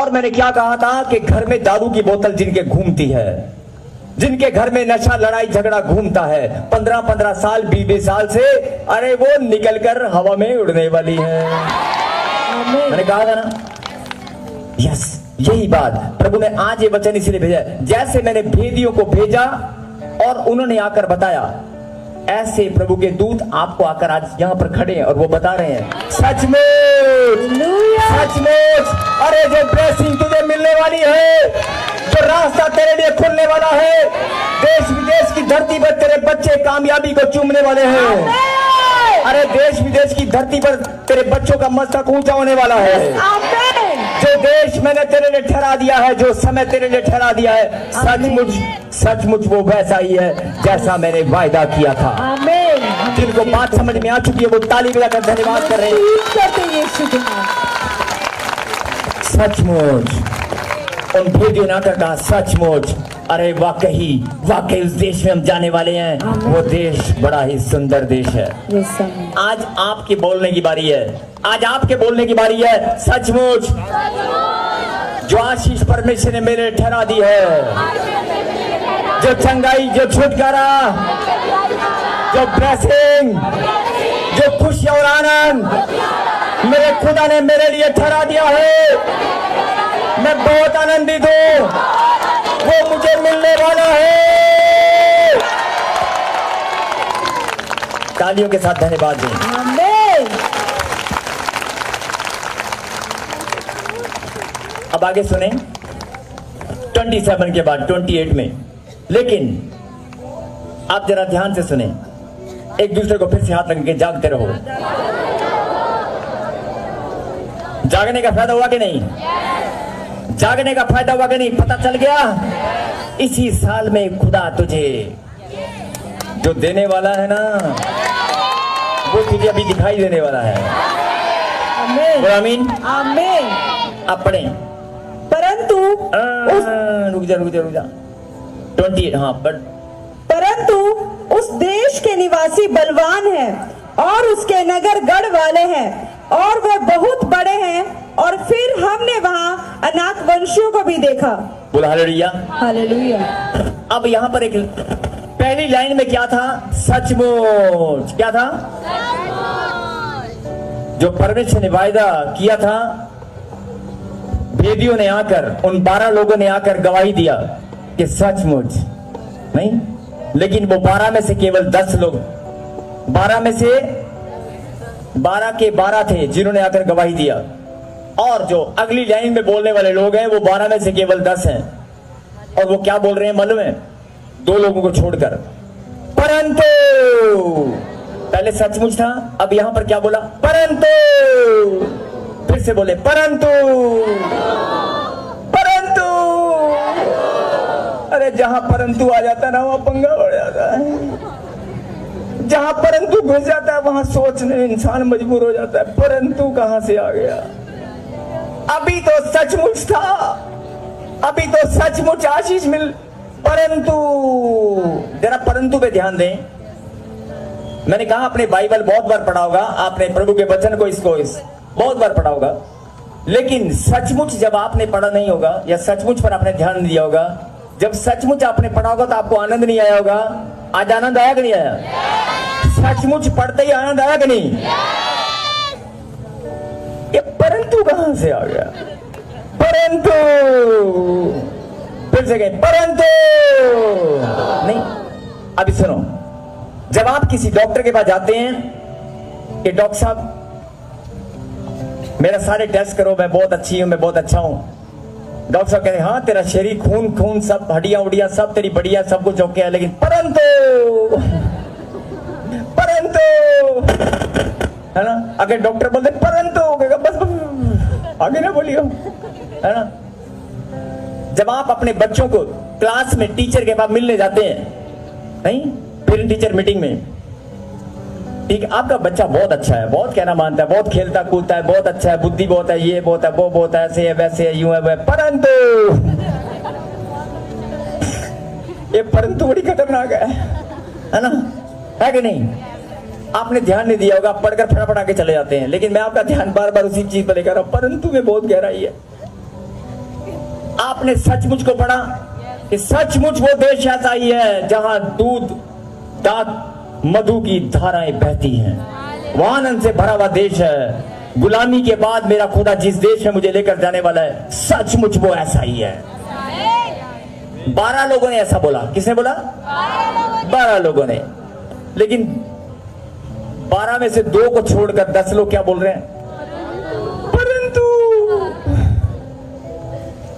और मैंने क्या कहा था कि घर में दारू की बोतल जिनके घूमती है, जिनके घर में नशा लड़ाई झगड़ा घूमता है 15-15 साल 20-20 साल से, अरे वो निकलकर हवा में उड़ने वाली है। मैंने कहा था ना, यस, यही बात प्रभु ने आज ये वचन इसलिए भेजा। जैसे मैंने भेदियों को भेजा और उन्होंने आकर बताया, ऐसे प्रभु के दूत आपको आकर आज यहाँ पर खड़े हैं और वो बता रहे हैं सचमुच सचमुच, अरे जो ब्लेसिंग तुझे मिलने वाली है, जो रास्ता तेरे लिए खुलने वाला है, देश विदेश की धरती पर तेरे बच्चे कामयाबी को चूमने वाले हैं। अरे देश विदेश की धरती पर तेरे बच्चों का मस्तक ऊंचा होने वाला है। जो देश मैंने तेरे लिए ठहरा दिया है, जो समय तेरे लिए ठहरा दिया है, सचमुच सचमुच वो वैसा ही है जैसा मैंने वायदा किया था। जिनको बात समझ में आ चुकी है वो ताली बजाकर धन्यवाद कर रहे हैं। सचमुच उन भेदियों ने आकर कहा सचमुच, अरे वाकई वाकई उस देश में हम जाने वाले हैं। वो देश बड़ा ही सुंदर देश है। आज आपके बोलने की बारी है, आज आपके बोलने की बारी है। सचमुच जो आशीष परमेश्वर ने मेरे ठहरा दी है, जो चंगाई, जो छुटकारा, जो ब्लेसिंग, जो खुशी और आनंद मेरे खुदा ने मेरे लिए ठहरा दिया है, मैं बहुत आनंदित हूँ, वो मुझे मिलने वाला है। तालियों के साथ धन्यवाद दें। अब आगे सुने 27 के बाद 28 में, लेकिन आप जरा ध्यान से सुने, एक दूसरे को फिर से हाथ रख के जागते रहो। जागने का फायदा हुआ कि नहीं? जागने का फायदा हुआ कि नहीं? पता चल गया इसी साल में खुदा तुझे जो देने वाला है ना, वो तुझे अभी दिखाई देने वाला है। आमीन आमीन। आप पढ़ें। परंतु रुक जा 28। हाँ, परंतु उस देश के निवासी बलवान हैं और उसके नगर गढ़ वाले हैं और वे बहुत बड़े हैं, और फिर हमने वहां अनाथ वंशियों को भी देखा। बोला हालेलुया हालेलुया। अब यहाँ पर एक पहली लाइन में क्या था? सचमुच। क्या था? जो परमेश्वर ने वायदा किया था, भेदियों ने आकर, उन 12 लोगों ने आकर गवाही दिया कि सचमुच नहीं, लेकिन वो 12 में से केवल 10 लोग, 12 में से 12 के 12 थे जिन्होंने आकर गवाही दिया, और जो अगली लाइन में बोलने वाले लोग हैं वो 12 में से केवल 10 हैं। और वो क्या बोल रहे हैं मालूम है? 2 लोगों को छोड़कर। परंतु पहले सचमुच था, अब यहां पर क्या बोला? परंतु। फिर से बोले परंतु परंतु। अरे जहां परंतु आ जाता है ना, वहां पंगा हो जाता है। जहां परंतु घुस जाता है वहां सोचने इंसान मजबूर हो जाता है, परंतु कहां से आ गया? अभी तो सचमुच था, अभी तो सचमुच आशीष मिल, परंतु। जरा परंतु पे ध्यान दें। मैंने कहा आपने बाइबल बहुत बार पढ़ा होगा, आपने प्रभु के वचन को इसको बहुत बार पढ़ा होगा, लेकिन सचमुच जब आपने पढ़ा नहीं होगा, या सचमुच पर आपने ध्यान नहीं दिया होगा, जब सचमुच आपने पढ़ा होगा तो आपको आनंद नहीं आया होगा। आज आनंद आया कि नहीं आया? सचमुच पढ़ते ही आनंद आया कि नहीं? ये परंतु कहां से आ गया? परंतु। फिर से गए परंतु नहीं। अभी सुनो, जब आप किसी डॉक्टर के पास जाते हैं कि डॉक्टर साहब मेरा सारे टेस्ट करो, मैं बहुत अच्छी हूं, मैं बहुत अच्छा हूं। डॉक्टर साहब कहते हैं हाँ तेरा शरीर खून सब हड्डियां उड़ियां सब तेरी बढ़िया, सब कुछ ओके है, लेकिन परंतु है ना। अगर डॉक्टर बोलते परंतु बस आगे ना बोलियो, है ना। जब आप अपने बच्चों को क्लास में टीचर के पास मिलने जाते हैं, नहीं, पेरेंट टीचर मीटिंग में, ठीक, आपका बच्चा बहुत अच्छा है, बहुत कहना मानता है, बहुत खेलता कूदता है, बहुत अच्छा है, बुद्धि बहुत है, ये बहुत है, वो बहुत है, ऐसे है वैसे है, यूं है वह, परंतु ये परंतु बड़ी खतरनाक है ना, है कि नहीं? आपने ध्यान नहीं दिया होगा, पढ़कर फटाफट आके चले जाते हैं, लेकिन मैं आपका ध्यान बार बार उसी चीज पर लेकर आ रहा हूं, परंतु में बहुत गहराई है। आपने सचमुच को पढ़ा कि सचमुच वो देश ऐसा ही है जहां दूध दांत मधु की धाराएं बहती हैं, वो आनंद से भरा हुआ देश है। गुलामी के बाद मेरा खुदा जिस देश में मुझे लेकर जाने वाला है, सचमुच वो ऐसा ही है। 12 लोगों ने ऐसा बोला। किसने बोला? 12 लोगों ने। लेकिन 12 में से 2 को छोड़कर 10 लोग क्या बोल रहे हैं? परंतु।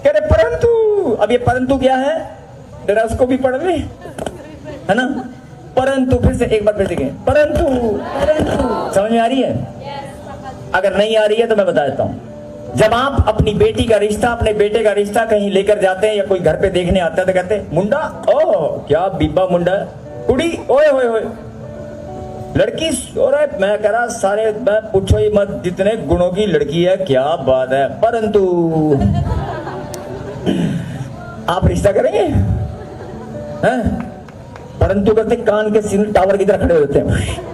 कह रहे परंतु। अब ये परंतु क्या है, जरा उसको भी पढ़ ले, है ना? परंतु फिर से एक बार फिर से कहें, परंतु। परंतु समझ में आ रही है? अगर नहीं आ रही है तो मैं बता देता हूं। जब आप अपनी बेटी का रिश्ता, अपने बेटे का रिश्ता कहीं लेकर जाते हैं या कोई घर पे देखने आता है तो कहते हैं मुंडा, ओह क्या बीबा मुंडा, कुड़ी ओए होए होए, लड़की और मैं कह रहा सारे मैं पूछो ही मत, जितने गुणों की लड़की है, क्या बात है। परंतु आप रिश्ता करेंगे? हैं? परंतु करते कान के सिग्नल टावर की तरह खड़े होते हैं।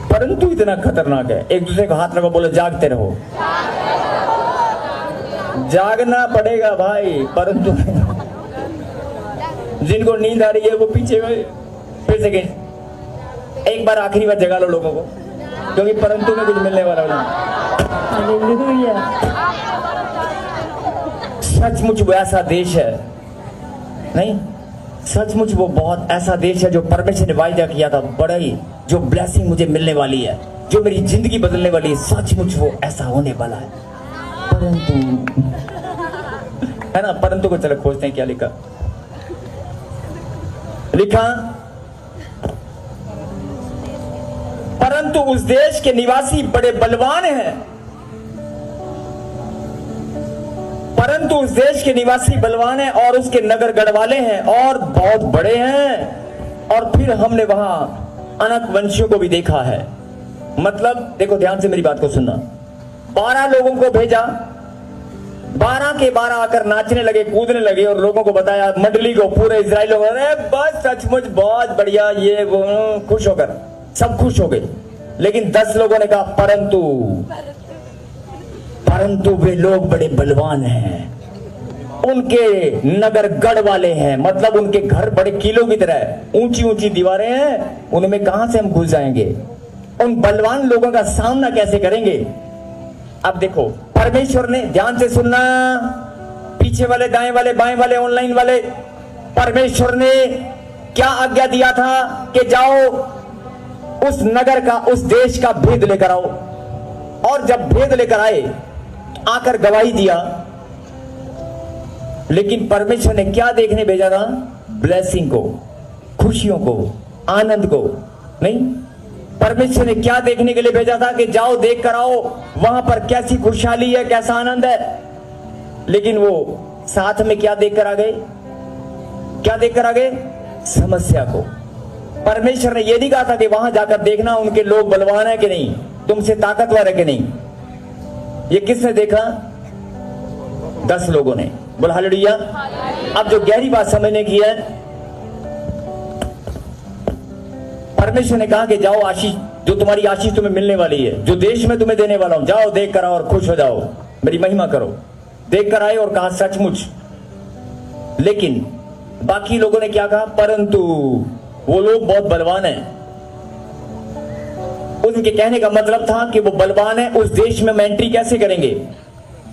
परंतु इतना खतरनाक है। एक दूसरे को हाथ लगा, बोलो जागते रहो। जागना पड़ेगा भाई। परंतु जिनको नींद आ रही है वो पीछे गए। फिर से कहें, एक बार आखिरी बार जगा लो लोगों को, क्योंकि परंतु में कुछ मिलने वाला नहीं। सचमुच वो ऐसा देश है, नहीं सचमुच वो बहुत ऐसा देश है जो परमेश्वर ने वायदा किया था, बड़ा ही जो ब्लेसिंग मुझे मिलने वाली है, जो मेरी जिंदगी बदलने वाली है, सचमुच वो ऐसा होने वाला है। परंतु है ना, परंतु को चलो खोजते हैं क्या लिखा। लिखा परंतु उस देश के निवासी बड़े बलवान हैं। परंतु उस देश के निवासी बलवान हैं और उसके नगर गढ़वाले हैं और बहुत बड़े हैं। और फिर हमने वहां अनक वंशियों को भी देखा है। मतलब देखो ध्यान से मेरी बात को सुनना। 12 लोगों को भेजा, 12 के 12 आकर नाचने लगे, कूदने लगे और लोगों को बताया, मंडली को, पूरे इजराइल लोगों ने, बस सचमुच बहुत बढ़िया, ये वो, खुश होकर सब खुश हो गए। लेकिन 10 लोगों ने कहा परंतु वे लोग बड़े बलवान हैं, उनके नगर गढ़ वाले हैं, मतलब उनके घर बड़े किलों की तरह ऊंची ऊंची दीवारें हैं, उनमें कहां से हम घुस जाएंगे? उन बलवान लोगों का सामना कैसे करेंगे? अब देखो परमेश्वर ने, ध्यान से सुनना, पीछे वाले, दाएं वाले, बाएं वाले, ऑनलाइन वाले, परमेश्वर ने क्या आज्ञा दिया था कि जाओ उस नगर का, उस देश का भेद लेकर आओ। और जब भेद लेकर आए, आकर गवाही दिया। लेकिन परमेश्वर ने क्या देखने भेजा था? ब्लेसिंग को, खुशियों को, आनंद को। नहीं, परमेश्वर ने क्या देखने के लिए भेजा था कि जाओ देख कर आओ वहां पर कैसी खुशहाली है, कैसा आनंद है। लेकिन वो साथ में क्या देखकर आ गए? क्या देखकर आ गए? समस्या को। परमेश्वर ने यह नहीं कहा था कि वहां जाकर देखना उनके लोग बलवान है कि नहीं, तुमसे ताकतवर है कि नहीं। ये किसने देखा? 10 लोगों ने। बोल हालेलुया। अब जो गहरी बात समझने की है, परमेश्वर ने कहा कि जाओ, आशीष, जो तुम्हारी आशीष तुम्हें मिलने वाली है, जो देश में तुम्हें देने वाला हूं, जाओ देख कर आओ और खुश हो जाओ, मेरी महिमा करो। देख कर आए और कहा सचमुच। लेकिन बाकी लोगों ने क्या कहा? परंतु वो लोग बहुत बलवान हैं। उनके कहने का मतलब था कि वो बलवान है, उस देश में एंट्री कैसे करेंगे?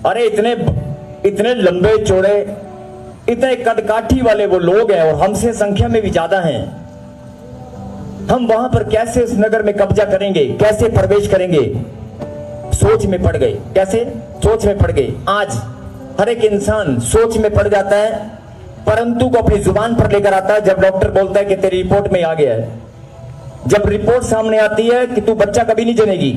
अरे इतने लंबे चौड़े, इतने कदकाठी वाले वो लोग हैं और हमसे संख्या में भी ज्यादा हैं। हम वहां पर कैसे उस नगर में कब्जा करेंगे, कैसे प्रवेश करेंगे? सोच में पड़ गए। कैसे? सोच में पड़ गए। आज हर एक इंसान सोच में पड़ जाता है, परंतु को अपनी जुबान पर लेकर आता है जब डॉक्टर बोलता है कि तेरी रिपोर्ट में आ गया है। जब रिपोर्ट सामने आती है कि तू बच्चा कभी नहीं जनेगी,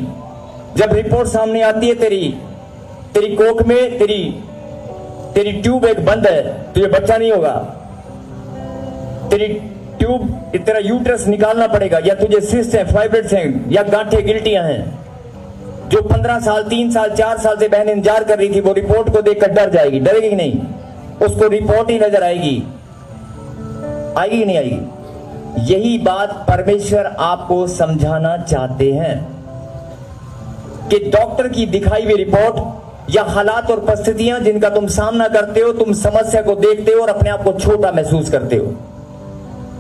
जब रिपोर्ट सामने आती है तेरी कोख में तेरी ट्यूब एक बंद है, तुझे बच्चा नहीं होगा, तेरी ट्यूब, तेरा यूट्रस निकालना पड़ेगा, या तुझे सिस्ट है, फाइब्रिड्स हैं, या गांठें गिल्टियां हैं, जो 15 साल, 3 साल, 4 साल से बहन इंतजार कर रही थी, वो रिपोर्ट को देखकर डर जाएगी। डरेगी कि नहीं? उसको रिपोर्ट ही नजर आएगी। आएगी कि नहीं आएगी? यही बात परमेश्वर आपको समझाना चाहते हैं कि डॉक्टर की दिखाई हुई रिपोर्ट या हालात और परिस्थितियां जिनका तुम सामना करते हो, तुम समस्या को देखते हो और अपने आप को छोटा महसूस करते हो।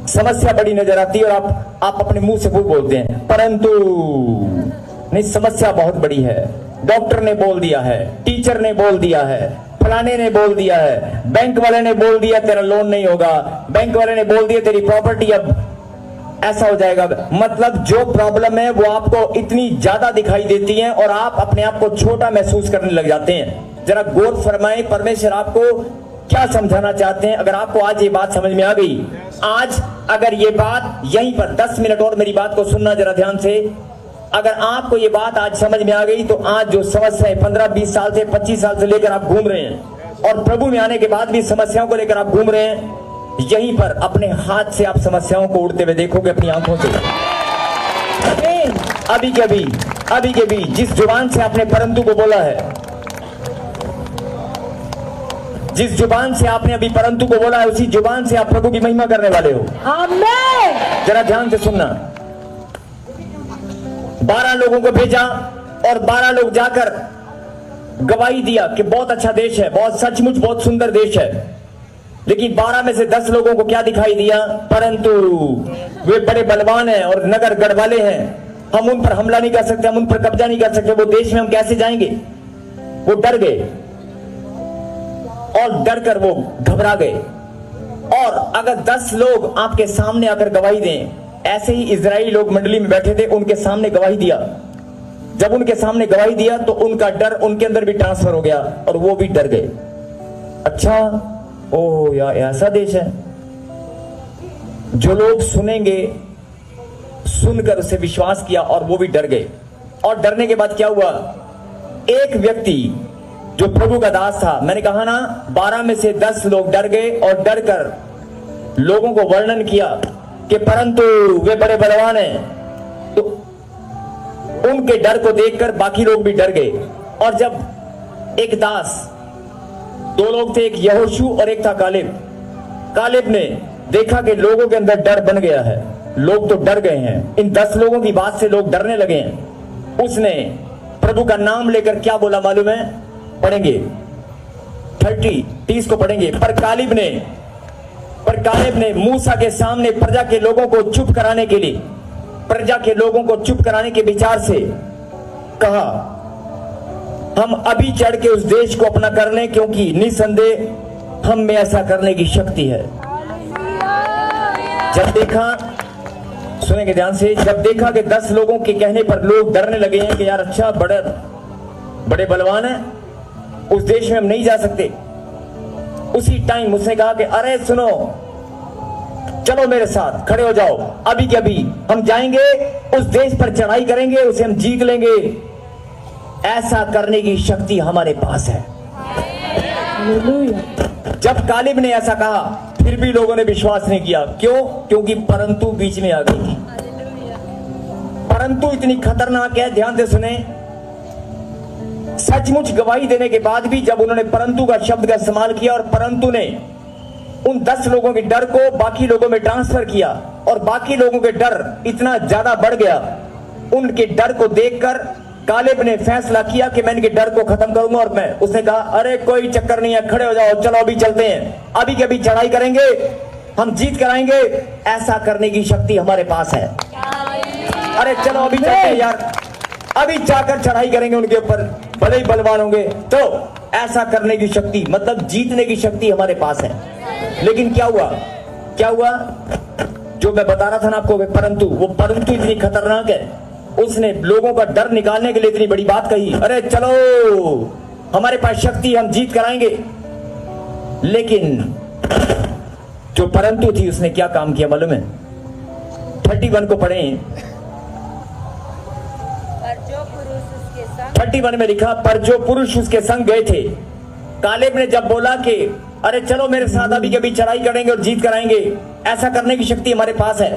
समस्या बड़ी नजर आती है और आप अपने मुंह से वो बोलते हैं, परंतु नहीं, समस्या बहुत बड़ी है। डॉक्टर ने बोल दिया है, टीचर ने बोल दिया है, फलाने ने बोल दिया है, बैंक वाले ने बोल दिया तेरा लोन नहीं होगा, बैंक वाले ने बोल दिया तेरी प्रॉपर्टी अब ऐसा हो जाएगा। मतलब जो प्रॉब्लम है वो आपको इतनी ज्यादा दिखाई देती है और आप अपने आप को छोटा महसूस करने लग जाते हैं। जरा गौर फरमाएं, परमेश्वर आपको क्या समझाना चाहते हैं। अगर आपको आज ये बात समझ में आ गई, आज अगर ये बात यहीं पर 10 मिनट और मेरी बात को सुनना जरा ध्यान से। अगर आपको ये बात आज समझ में आ गई तो आज जो समस्याएं 15-20 साल से 25 साल से लेकर आप घूम रहे हैं और प्रभु में आने के बाद भी समस्याओं को लेकर आप घूम रहे हैं, यहीं पर अपने हाथ से आप समस्याओं को उड़ते हुए देखोगे अपनी आंखों से। अभी के भी जिस जुबान से आपने परंतु को बोला है, जिस जुबान से आपने अभी परंतु को बोला है, उसी जुबान से आप प्रभु की महिमा करने वाले हो। आमीन। जरा ध्यान से सुनना। 12 लोगों को भेजा और 12 लोग जाकर गवाही दिया कि बहुत अच्छा देश है, बहुत सचमुच बहुत सुंदर देश है। लेकिन 12 में से 10 लोगों को क्या दिखाई दिया? परंतु वे बड़े बलवान हैं और नगर गढ़ वाले हैं, हम उन पर हमला नहीं कर सकते, हम उन पर कब्जा नहीं कर सकते, वो देश में हम कैसे जाएंगे? वो डर गए और डर कर वो घबरा गए। और अगर 10 लोग आपके सामने आकर गवाही दें, ऐसे ही इजरायली लोग मंडली में बैठे थे, उनके सामने गवाही दिया। जब उनके सामने गवाही दिया तो उनका डर उनके अंदर भी ट्रांसफर हो गया और वो भी डर गए। अच्छा, ओ यार ऐसा देश है। जो लोग सुनेंगे, सुनकर उसे विश्वास किया और वो भी डर गए। और डरने के बाद क्या हुआ? एक व्यक्ति जो प्रभु का दास था, मैंने कहा ना 12 में से 10 लोग डर गए और डर कर लोगों को वर्णन किया कि परंतु वे बड़े बलवान हैं। तो उनके डर को देखकर बाकी लोग भी डर गए। और जब एक दास, 2 लोग थे, एक यहोशू और एक था कालेब। कालेब ने देखा कि लोगों के अंदर डर बन गया है, लोग तो डर गए हैं, इन 10 लोगों की बात से लोग डरने लगे हैं। उसने प्रभु का नाम लेकर क्या बोला मालूम है? पढ़ेंगे 30 को पढ़ेंगे। पर कालेब ने मूसा के सामने प्रजा के लोगों को चुप कराने के लिए, प्रजा के लोगों को चुप कराने के विचार से कहा, हम अभी चढ़ के उस देश को अपना कर लें, क्योंकि निसंदेह हम में ऐसा करने की शक्ति है। जब देखा, सुनेंगे ध्यान से, जब देखा कि 10 लोगों के कहने पर लोग डरने लगे हैं कि यार अच्छा बड़े बलवान है, उस देश में हम नहीं जा सकते, उसी टाइम उसने कहा कि अरे सुनो, चलो मेरे साथ खड़े हो जाओ, अभी के अभी हम जाएंगे, उस देश पर चढ़ाई करेंगे, उसे हम जीत लेंगे। ऐसा करने की शक्ति हमारे पास है। जब कालेब ने ऐसा कहा, फिर भी लोगों ने विश्वास नहीं किया। क्यों? क्योंकि परंतु बीच में आ गई थी। परंतु इतनी खतरनाक है, ध्यान से सुने। सचमुच गवाही देने के बाद भी जब उन्होंने परंतु का शब्द का इस्तेमाल किया और परंतु ने उन 10 लोगों के डर को बाकी लोगों में ट्रांसफर किया और बाकी लोगों के डर इतना ज्यादा बढ़ गया, उनके डर को देखकर कालेब ने फैसला किया कि मैं इनके डर को खत्म करूंगा। और उसने कहा अरे कोई चक्कर नहीं है, खड़े हो जाओ, चलो अभी चलते हैं, अभी के अभी चढ़ाई करेंगे, हम जीत कराएंगे। ऐसा करने की शक्ति हमारे पास है। अरे चलो अभी चलते हैं यार, अभी जाकर चढ़ाई करेंगे उनके ऊपर, भले ही बलवान होंगे। तो ऐसा करने की शक्ति, मतलब जीतने की शक्ति हमारे पास है। लेकिन क्या हुआ? जो मैं बता रहा था ना आपको, परंतु वो परंतु इतनी खतरनाक है, उसने लोगों का डर निकालने के लिए इतनी बड़ी बात कही, अरे चलो हमारे पास शक्ति, हम जीत कराएंगे। लेकिन जो परंतु थी उसने क्या काम किया मालूम है? 31 को पढ़ें। 31 में लिखा, पर जो पुरुष उसके संग गए थे। कालेब ने जब बोला कि अरे चलो मेरे साथ अभी के अभी चढ़ाई करेंगे और जीत कराएंगे, ऐसा करने की शक्ति हमारे पास है,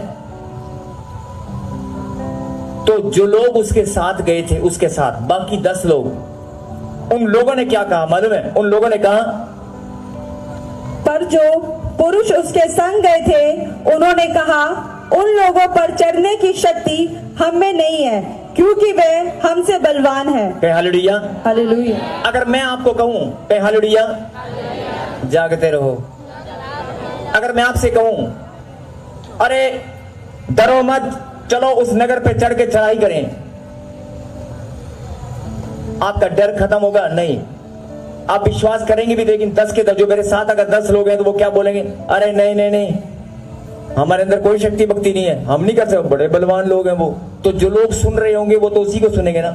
तो जो लोग उसके साथ गए थे, उसके साथ बाकी 10 लोग, उन लोगों ने क्या कहा मालूम है? उन लोगों ने कहा, पर जो पुरुष उसके संग गए थे उन्होंने कहा, उन लोगों पर चढ़ने की शक्ति हम में नहीं है, क्योंकि वे हमसे बलवान है। कहे हालेलुया। हालेलुया। अगर मैं आपको कहूं, कहे हालेलुया, जागते रहो। अगर मैं आपसे कहूं, अरे डरो मत, चलो उस नगर पे चढ़ के चढ़ाई करें, आपका डर खत्म होगा? नहीं। आप विश्वास करेंगे भी, लेकिन 10 के 10 जो मेरे साथ अगर 10 लोग हैं तो वो क्या बोलेंगे? अरे नहीं नहीं नहीं, हमारे अंदर कोई शक्ति भक्ति नहीं है, हम नहीं कर सकते, बड़े बलवान लोग हैं वो। तो जो लोग सुन रहे होंगे वो तो उसी को सुनेंगे ना।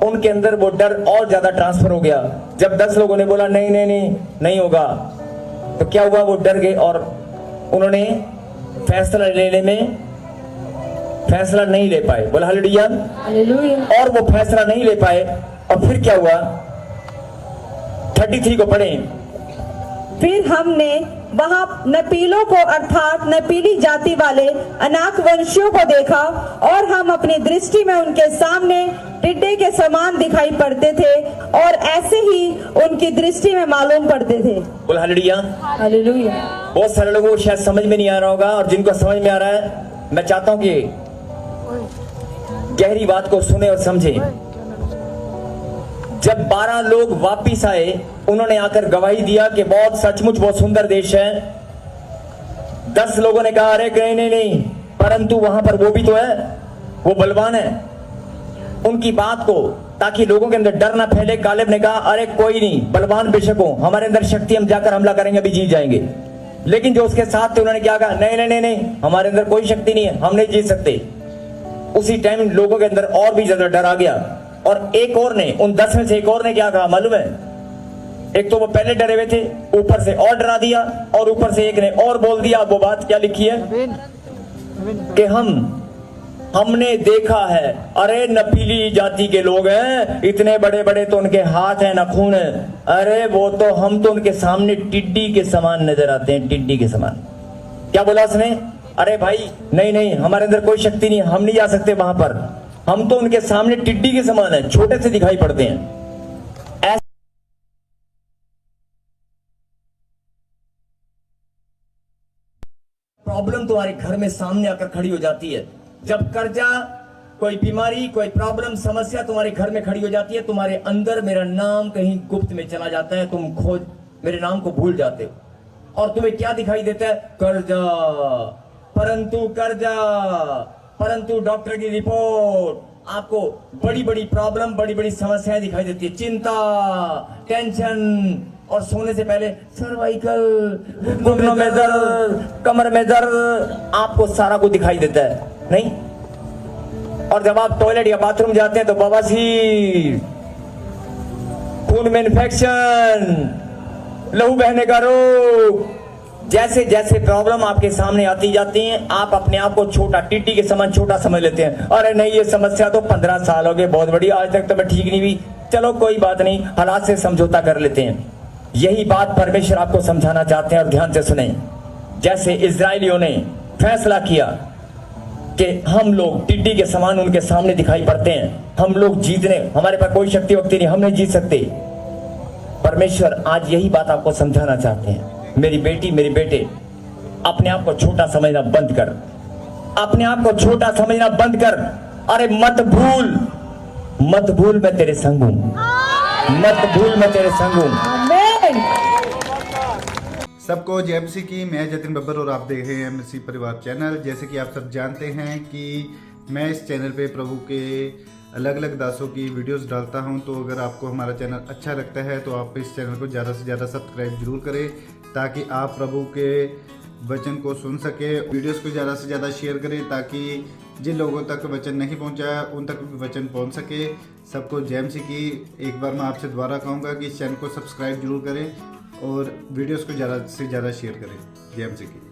उनके अंदर वो डर और ज्यादा ट्रांसफर हो गया। जब 10 लोगों ने बोला नहीं नहीं नहीं नहीं होगा, तो क्या हुआ? वो डर गए और उन्होंने फैसला लेने में फैसला नहीं ले पाए। बोला हालेलुया। हालेलुया। और वो फैसला नहीं ले पाए और फिर क्या हुआ? 33 को पढ़ें। फिर हमने वहां नपीलों को अर्थात नपीली जाति वाले अनाक वंशियों को देखा, और हम अपनी दृष्टि में उनके सामने टिड्डे के समान दिखाई पड़ते थे, और ऐसे ही उनकी दृष्टि में मालूम पड़ते थे। बोल हालेलुया। हालेलुया। बहुत सारे लोगों को शायद समझ में नहीं आ रहा होगा, और जिनको समझ में आ रहा है, मैं चाहता हूं कि गहरी बात को सुने और समझे। जब 12 लोग वापिस आए, उन्होंने आकर गवाही दिया कि बहुत सचमुच बहुत सुंदर देश है। 10 लोगों ने कहा अरे नहीं नहीं नहीं, परंतु वहां पर वो भी तो है, वो बलवान है। उनकी बात को, ताकि लोगों के अंदर डर ना फैले, कालेब ने कहा अरे कोई नहीं, बलवान बेशक हो, हमारे अंदर शक्ति, हम जाकर हमला करेंगे, अभी जीत जाएंगे। लेकिन जो उसके साथ थे उन्होंने क्या कहा? नहीं नहीं नहीं नहीं, हमारे अंदर कोई शक्ति नहीं है, हम नहीं जीत सकते। उसी टाइम लोगों के अंदर और भी ज्यादा डर आ गया, और एक और ने, उन 10 में से एक और ने क्या कहा मालूम है? एक तो वो पहले डरे हुए थे, ऊपर से और डरा दिया, और ऊपर से एक ने और बोल दिया। वो बात क्या लिखी है कि हमने देखा है, अरे नपीली जाति के लोग हैं, इतने बड़े बड़े तो उनके हाथ हैं, नाखून है, अरे वो तो, हम तो उनके सामने टिड्डी के समान नजर आते हैं, टिड्डी के समान। क्या बोला उसने? अरे भाई नहीं नहीं, हमारे अंदर कोई शक्ति नहीं, हम नहीं जा सकते वहां पर, हम तो उनके सामने टिड्डी के समान है, छोटे से दिखाई पड़ते हैं। प्रॉब्लम तुम्हारे घर में सामने आकर खड़ी हो जाती है। जब कर्जा, कोई बीमारी, कोई प्रॉब्लम, समस्या तुम्हारे घर में खड़ी हो जाती है, तुम्हारे अंदर मेरा नाम कहीं गुप्त में चला जाता है, तुम खोज मेरे नाम को भूल जाते हो, और तुम्हें क्या दिखाई देता है? कर्जा, परंतु डॉक्टर की रिपोर्ट, आपको बड़ी बड़ी प्रॉब्लम, बड़ी बड़ी समस्याएं दिखाई देती है, चिंता, टेंशन, और सोने से पहले सर्वाइकल, घुटनों में दर्द, कमर में दर्द, आपको सारा कुछ दिखाई देता है, नहीं? और जब आप टॉयलेट या बाथरूम जाते हैं तो बवासीर, खून में इन्फेक्शन, लहू बहने का रोग, जैसे जैसे प्रॉब्लम आपके सामने आती जाती हैं, आप अपने आप को छोटा, टिड्डी के समान छोटा समझ लेते हैं। अरे नहीं, ये समस्या तो 15 साल हो गए, बहुत बड़ी, आज तक तो मैं ठीक नहीं हुई, चलो कोई बात नहीं, हालात से समझौता कर लेते हैं। यही बात परमेश्वर आपको समझाना चाहते हैं, और ध्यान से सुने। जैसे इजरायलियों ने फैसला किया कि हम लोग टिड्डी के समान उनके सामने दिखाई पड़ते हैं, हम लोग जीतने, हमारे पास कोई शक्ति वक्ति नहीं, हम नहीं जीत सकते। परमेश्वर आज यही बात आपको समझाना चाहते हैं। मेरी बेटी, मेरे बेटे, अपने आप को छोटा समझना बंद कर, अपने आप को छोटा समझना बंद कर। अरे मत भूल मैं तेरे संग हूं, मत भूल मैं तेरे संग हूं। सबको जय मसीह की। मैं जतिन बब्बर और आप देख रहे हैं मसीह परिवार चैनल। जैसे कि आप सब जानते हैं कि मैं इस चैनल पे प्रभु के अलग अलग दासों की वीडियोस डालता हूं, तो अगर आपको हमारा चैनल अच्छा लगता है तो आप इस चैनल को ज़्यादा से ज़्यादा सब्सक्राइब जरूर करें, ताकि आप प्रभु के वचन को सुन सके। वीडियोस को ज़्यादा से ज़्यादा शेयर करें, ताकि जिन लोगों तक वचन नहीं पहुंचा उन तक भी वचन पहुंच सके। सबको जय मसीह की। एक बार मैं आपसे दोबारा कहूँगा कि इस चैनल को सब्सक्राइब जरूर करें और वीडियोस को ज़्यादा से ज़्यादा शेयर करें। जय मसीह की।